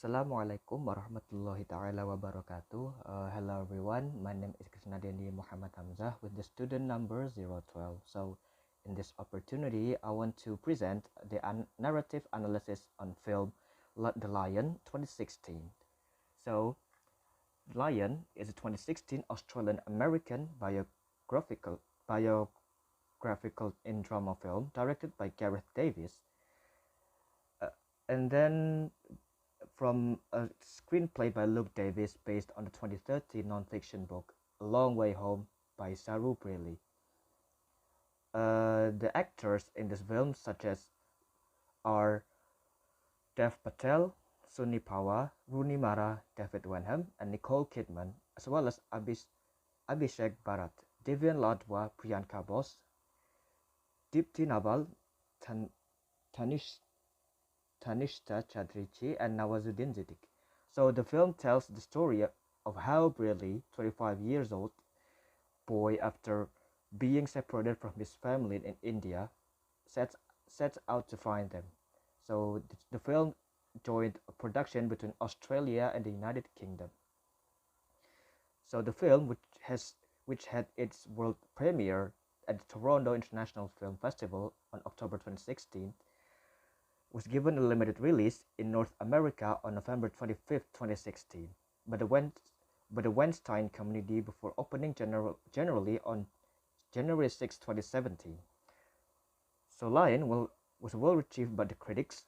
Assalamualaikum warahmatullahi ta'ala wabarakatuh. Hello everyone, my name is Deni M.Hamzah with the student number 012. So in this opportunity, I want to present the narrative analysis on film The Lion 2016. So Lion is a 2016 Australian-American biographical in drama film directed by Gareth Davis. And then from a screenplay by Luke Davis based on the 2013 non-fiction book A Long Way Home by Saru Braley. The actors in this film such as are Dev Patel, Sunny Pawa, Rooney Mara, David Wenham, and Nicole Kidman, as well as Abhishek Bharat, Devian Ladwa, Priyanka Bose, Deepthi Nabal, Tanishta Chatterjee, and Nawazuddin Siddiqui. So the film tells the story of how Braley, 25 years old boy, after being separated from his family in India, sets out to find them. So the film joined a production between Australia and the United Kingdom. So the film, which had its world premiere at the Toronto International Film Festival on October 2016, was given a limited release in North America on November 25, 2016, by the Weinstein community before opening generally on January 6, 2017. So Lion was well received by the critics,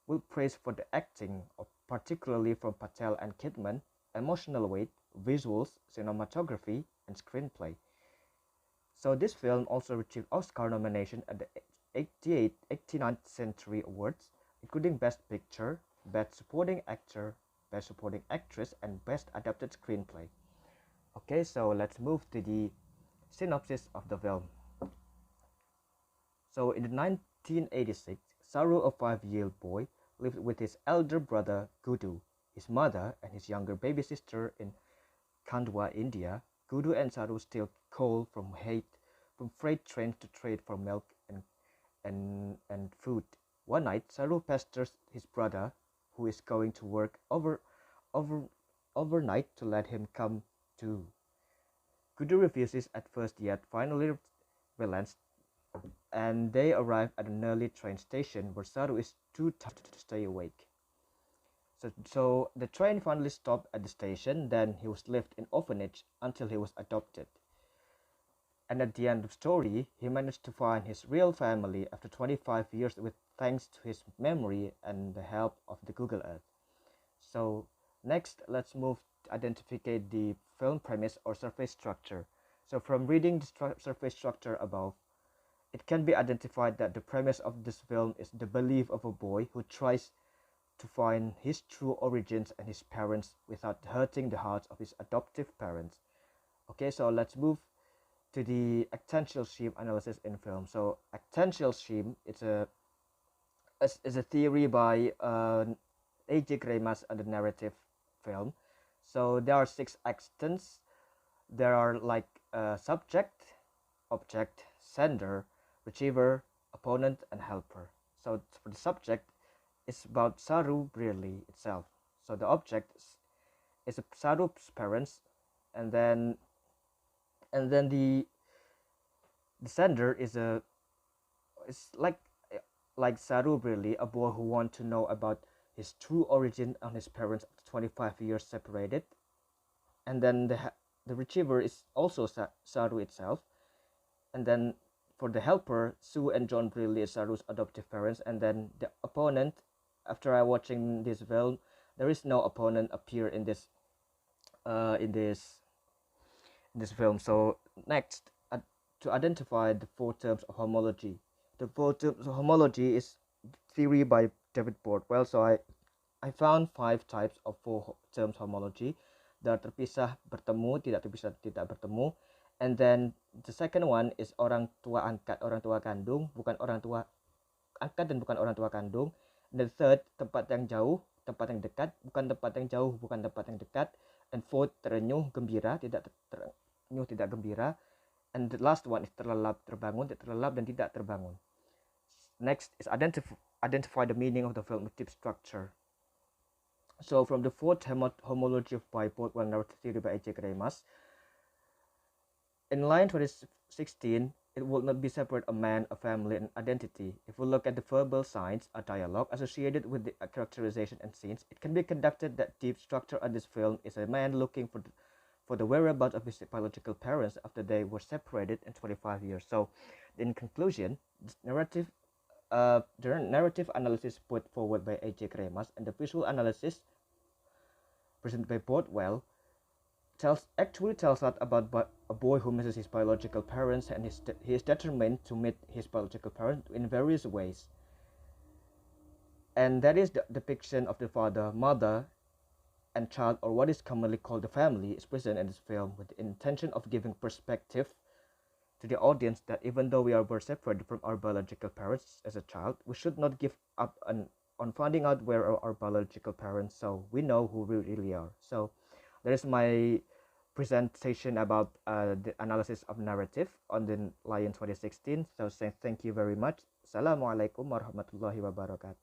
with praise for the acting, particularly from Patel and Kidman, emotional weight, visuals, cinematography, and screenplay. So this film also received Oscar nomination at the 89th Century Awards, including Best Picture, Best Supporting Actor, Best Supporting Actress, and Best Adapted Screenplay. Okay, so let's move to the synopsis of the film. So in 1986, Saru, a 5-year-old boy, lived with his elder brother Gudu, his mother, and his younger baby sister in Khandwa, India. Gudu and Saru steal coal from freight trains to trade for milk and food. One night, Saru pesters his brother, who is going to work overnight, to let him come too. Gudu refuses at first, yet finally relents, and they arrive at an early train station where Saru is too tired to stay awake. So the train finally stopped at the station. Then he was left in orphanage until he was adopted. And at the end of the story, he managed to find his real family after 25 years with thanks to his memory and the help of the Google Earth. So next, let's move to identify the film premise or surface structure. So from reading the surface structure above, it can be identified that the premise of this film is the belief of a boy who tries to find his true origins and his parents without hurting the hearts of his adoptive parents. Okay, so let's move to the actential scheme analysis in film. So actential scheme is a theory by A.J.Greimas and the narrative film. So there are 6 accents. There are like subject, object, sender, receiver, opponent, and helper. So for the subject, it's about Saru Braley itself. So the object is Saru's parents, and then the sender is like Saru Braley, a boy who wants to know about his true origin and his parents after 25 years separated. And then the receiver is also Saru itself. And then for the helper, Sue and John Braley is Saru's adoptive parents. And then the opponent, after watching this film, there is no opponent appear in this film. So next, to identify the 4 terms of homology. The 4 terms of homology is theory by David Bordwell. So I found 5 types of 4 terms homology. There terpisah bertemu, tidak terpisah tidak bertemu. And then the second one is orang tua angkat, orang tua kandung, bukan orang tua angkat dan bukan orang tua kandung. And the third, tempat yang jauh, tempat yang dekat, bukan tempat yang jauh, bukan tempat yang dekat. And fourth, terenyuh, gembira, tidak terenyuh, tidak gembira. And the last one is terlelap, terbangun, tidak terlelap, dan tidak terbangun. Next is identify the meaning of the film with deep structure. So from the fourth homology of bipolar narrative theory by A.J.Greimas, in line 2016, it will not be separate a man, a family, and identity. If we look at the verbal signs, a dialogue associated with the characterization and scenes, it can be conducted that deep structure of this film is a man looking for the whereabouts of his biological parents after they were separated in 25 years. So, in conclusion, the narrative analysis put forward by A.J. Greimas and the visual analysis presented by Bothwell tells us about a boy who misses his biological parents, and he is determined to meet his biological parents in various ways. And that is the depiction of the father, mother, and child, or what is commonly called the family, is present in this film with the intention of giving perspective to the audience that even though we were separated from our biological parents as a child, we should not give up on finding out where our biological parents, so we know who we really are. So that is my presentation about the analysis of narrative on the Lion 2016. So say thank you very much. Assalamualaikum warahmatullahi wabarakatuh.